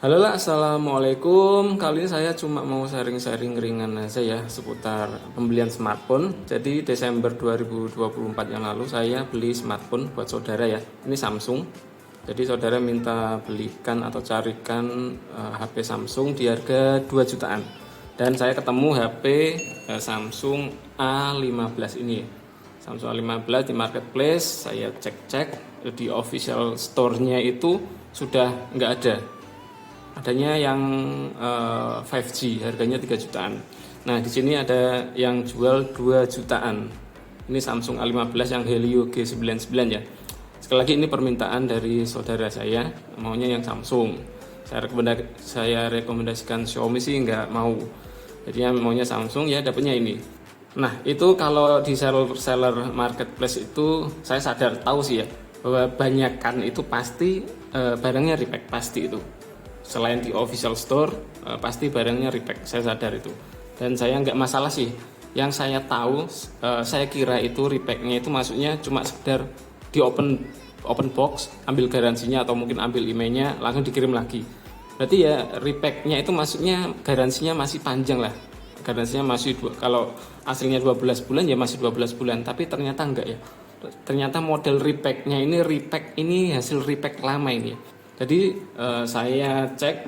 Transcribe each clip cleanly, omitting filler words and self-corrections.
Halo lah, assalamualaikum. Kali ini saya cuma mau sharing-sharing ringan aja ya seputar pembelian smartphone. Jadi Desember 2024 yang lalu saya beli smartphone buat saudara ya. Ini Samsung. Jadi saudara minta belikan atau carikan HP Samsung di harga 2 jutaan. Dan saya ketemu HP Samsung A15 ini ya. Samsung A15 di marketplace, saya cek-cek di official store-nya itu sudah nggak ada. Adanya yang 5G, harganya 3 jutaan. Nah, di sini ada yang jual 2 jutaan. Ini Samsung A15 yang Helio G99 ya. Sekali lagi ini permintaan dari saudara saya, maunya yang Samsung. Saya rekomendasikan Xiaomi sih nggak mau. Jadi maunya Samsung ya, dapatnya ini. Nah, itu kalau di seller marketplace itu saya sadar tahu sih ya bahwa banyakan itu pasti barangnya repack, pasti itu. Selain di official store pasti barangnya repack, saya sadar itu. Dan saya nggak masalah sih. Yang saya tahu, saya kira itu repacknya itu maksudnya cuma sekedar di open box, ambil garansinya atau mungkin ambil emailnya langsung dikirim lagi. Berarti ya repacknya itu maksudnya garansinya masih panjang lah. Garansinya masih kalau aslinya 12 bulan ya masih 12 bulan, tapi ternyata enggak ya. Ternyata model repacknya ini hasil repack lama ini ya. Jadi saya cek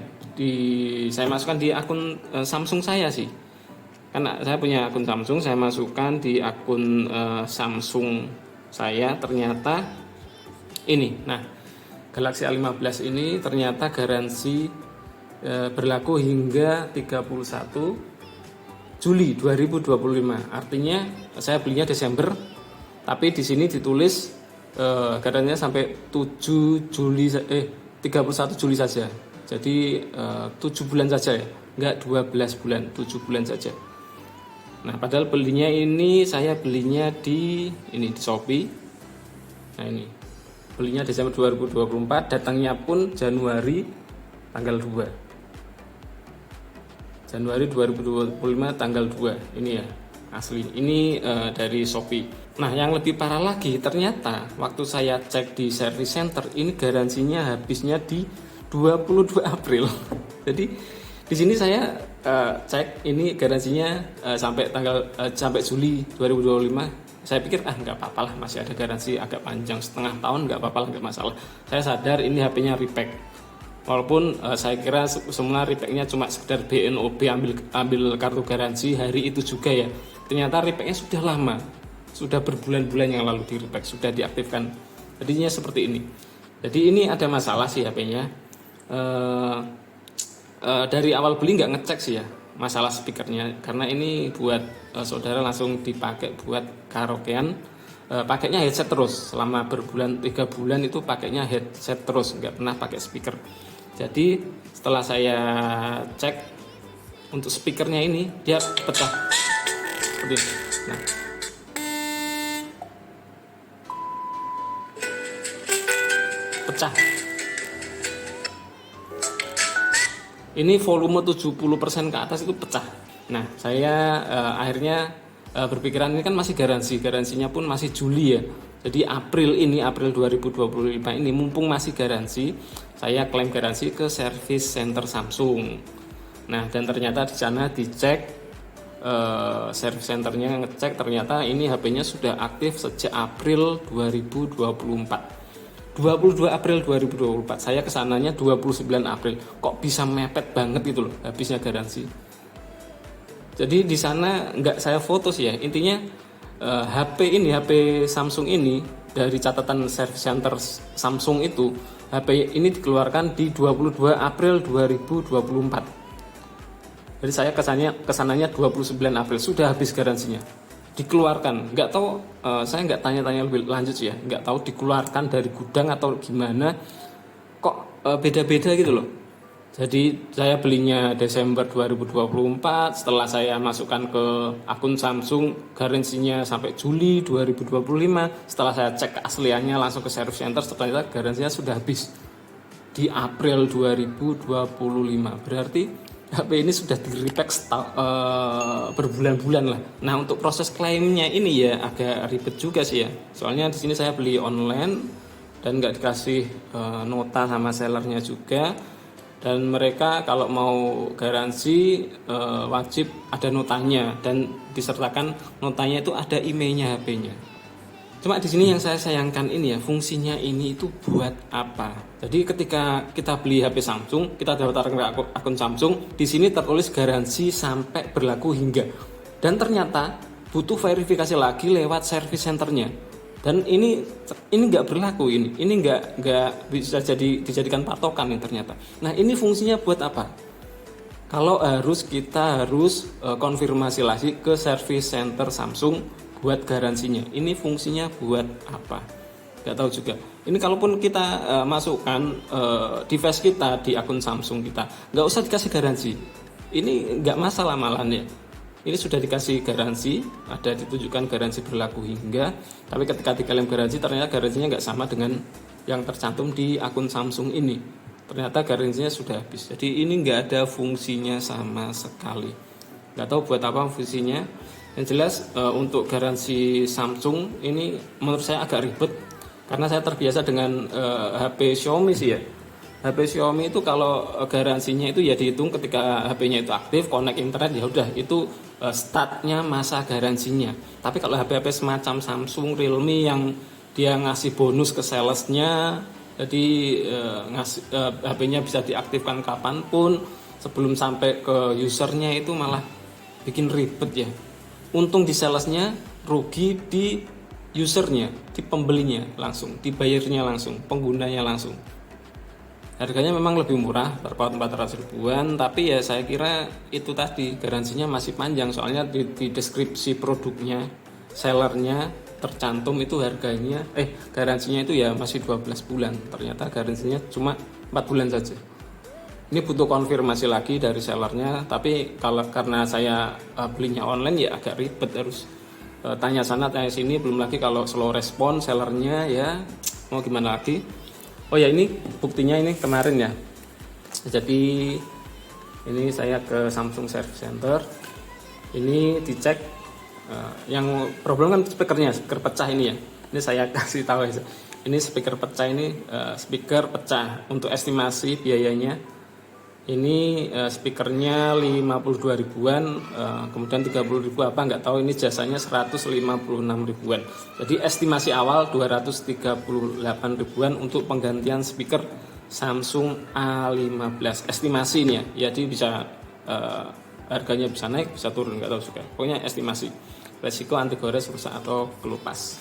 saya masukkan di akun Samsung saya sih. Karena saya punya akun Samsung, saya masukkan di akun Samsung saya, ternyata ini. Nah, Galaxy A15 ini ternyata garansi berlaku hingga 31 Juli 2025. Artinya saya belinya Desember, tapi di sini ditulis garansinya sampai 31 Juli saja. Jadi 7 bulan saja ya, enggak 12 bulan, 7 bulan saja. Nah, padahal saya belinya di Shopee. Nah, ini belinya Desember 2024, datangnya pun Januari tanggal 2. Januari 2025 tanggal 2. Ini ya asli. Ini dari Shopee. Nah, yang lebih parah lagi, ternyata waktu saya cek di service center ini garansinya habisnya di 22 April. Jadi di sini saya cek ini garansinya sampai Juli 2025. Saya pikir nggak apa-apa lah, masih ada garansi agak panjang, setengah tahun nggak apa-apa lah, nggak masalah. Saya sadar ini HP-nya repack. Walaupun saya kira semula repacknya cuma sekedar BNOB, ambil kartu garansi hari itu juga ya. Ternyata repacknya sudah lama, sudah berbulan-bulan yang lalu di repack, sudah diaktifkan. Jadinya seperti ini. Jadi ini ada masalah sih HP-nya. Dari awal beli nggak ngecek sih ya masalah speakernya, karena ini buat saudara langsung dipakai buat karaokean. Pakainya headset terus selama berbulan, 3 bulan itu pakainya headset terus, nggak pernah pakai speaker. Jadi setelah saya cek untuk speakernya ini dia pecah seperti ini. Nah, pecah. Ini volume 70% ke atas itu pecah. Nah, saya akhirnya berpikiran ini kan masih garansinya pun masih Juli ya. Jadi April 2025 ini mumpung masih garansi, saya klaim garansi ke service center Samsung. Nah, dan ternyata di sana dicek, service centernya ngecek, ternyata ini HP-nya sudah aktif sejak April 2024. 22 April 2024, saya kesananya 29 April. Kok bisa mepet banget gitu loh habisnya garansi. Jadi di sana nggak saya foto sih ya. Intinya HP Samsung ini dari catatan service center Samsung itu, HP ini dikeluarkan di 22 April 2024. Jadi saya kesananya 29 April sudah habis garansinya. Dikeluarkan, nggak tahu, saya nggak tanya-tanya lebih lanjut ya, nggak tahu dikeluarkan dari gudang atau gimana, kok beda-beda gitu loh. Jadi saya belinya Desember 2024, setelah saya masukkan ke akun Samsung garansinya sampai Juli 2025, setelah saya cek keasliannya langsung ke service center, ternyata garansinya sudah habis di April 2025. Berarti HP ini sudah di-repack berbulan-bulan lah. Nah, untuk proses klaimnya ini ya agak ribet juga sih ya. Soalnya di sini saya beli online dan nggak dikasih nota sama sellernya juga. Dan mereka kalau mau garansi wajib ada notanya dan disertakan notanya itu ada emailnya, HP-nya. Cuma di sini yang saya sayangkan ini ya, fungsinya ini itu buat apa? Jadi ketika kita beli HP Samsung, kita daftarkan ke akun Samsung, di sini tertulis garansi sampai berlaku hingga. Dan ternyata butuh verifikasi lagi lewat service centernya. Dan ini nggak berlaku, ini nggak bisa dijadikan patokan nih ternyata. Nah, ini fungsinya buat apa? Kalau kita harus konfirmasi lagi ke service center Samsung buat garansinya. Ini fungsinya buat apa? Nggak tahu juga. Ini kalaupun kita masukkan device kita di akun Samsung kita, nggak usah dikasih garansi. Ini nggak masalah malahan ya. Ini sudah dikasih garansi, ada ditunjukkan garansi berlaku hingga. Tapi ketika diklaim garansi, ternyata garansinya nggak sama dengan yang tercantum di akun Samsung ini. Ternyata garansinya sudah habis. Jadi ini nggak ada fungsinya sama sekali. Nggak tahu buat apa fungsinya. Yang jelas untuk garansi Samsung ini menurut saya agak ribet karena saya terbiasa dengan HP Xiaomi sih ya. HP Xiaomi itu kalau garansinya itu ya dihitung ketika HP-nya itu aktif, connect internet, ya udah itu startnya masa garansinya. Tapi kalau HP-HP semacam Samsung, Realme yang dia ngasih bonus ke salesnya, jadi HP-nya bisa diaktifkan kapanpun sebelum sampai ke usernya, itu malah bikin ribet ya. Untung di salesnya, rugi di usernya, di pembelinya langsung, di bayarnya langsung, penggunanya langsung. Harganya memang lebih murah, terpaut 400 ribuan, tapi ya saya kira itu tadi garansinya masih panjang, soalnya di deskripsi produknya, sellernya tercantum itu harganya, garansinya itu ya masih 12 bulan, ternyata garansinya cuma 4 bulan saja. Ini butuh konfirmasi lagi dari sellernya, tapi karena saya belinya online ya agak ribet, harus tanya sana tanya sini, belum lagi kalau slow respon sellernya ya mau gimana lagi. Oh ya, ini buktinya ini kemarin ya. Jadi ini saya ke Samsung Service Center, ini dicek yang problem kan speaker pecah ini ya. Ini saya kasih tahu ya. Ini speaker pecah, ini speaker pecah. Untuk estimasi biayanya ini speakernya 52 ribuan, kemudian 30 ribu apa nggak tahu, ini jasanya 156 ribuan. Jadi estimasi awal 238 ribuan untuk penggantian speaker Samsung A15. Estimasi ini ya, jadi bisa harganya bisa naik, bisa turun, nggak tahu juga. Pokoknya estimasi. Resiko anti gores, rusak atau kelupas.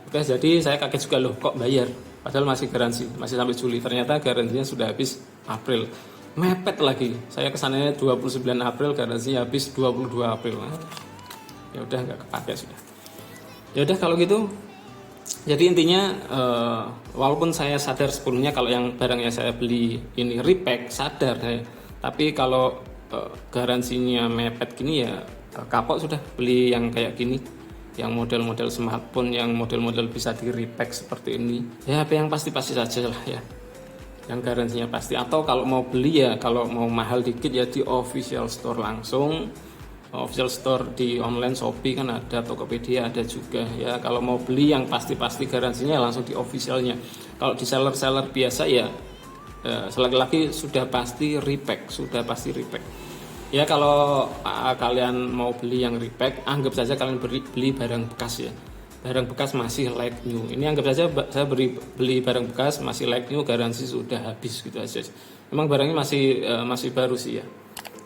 Oke, jadi saya kaget juga loh, kok bayar? Padahal masih garansi, masih sampai Juli. Ternyata garansinya sudah habis April. Mepet lagi, saya kesananya 29 April, garansinya habis 22 April. Ya udah nggak kepake sudah. Ya udah kalau gitu. Jadi intinya walaupun saya sadar sebelumnya kalau yang barang yang saya beli ini repack, sadar saya. Tapi kalau garansinya mepet gini ya kapok sudah, beli yang kayak gini, yang model-model smartphone, yang model-model bisa di repack seperti ini. Ya apa yang pasti-pasti saja lah ya, yang garansinya pasti. Atau kalau mau beli ya, kalau mau mahal dikit ya di official store langsung. Official store di online Shopee kan ada, Tokopedia ada juga ya. Kalau mau beli yang pasti-pasti garansinya langsung di officialnya. Kalau di seller-seller biasa ya selagi-lagi sudah pasti repack, ya. Kalau kalian mau beli yang repack, anggap saja kalian beli barang bekas ya. Barang bekas masih like new. Ini anggap saja saya beli barang bekas masih like new, garansi sudah habis gitu aja. Memang barangnya masih baru sih ya.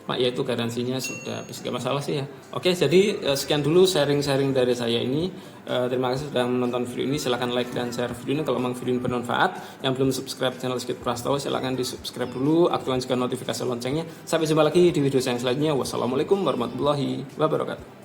Mak ya itu garansinya sudah habis, gak masalah sih ya. Oke, jadi sekian dulu sharing-sharing dari saya ini. Terima kasih sudah menonton video ini. Silahkan like dan share video ini kalau memang video ini bermanfaat. Yang belum subscribe channel Sedikit Prastowo, silahkan di subscribe dulu, aktifkan juga notifikasi loncengnya. Sampai jumpa lagi di video saya selanjutnya. Wassalamualaikum warahmatullahi wabarakatuh.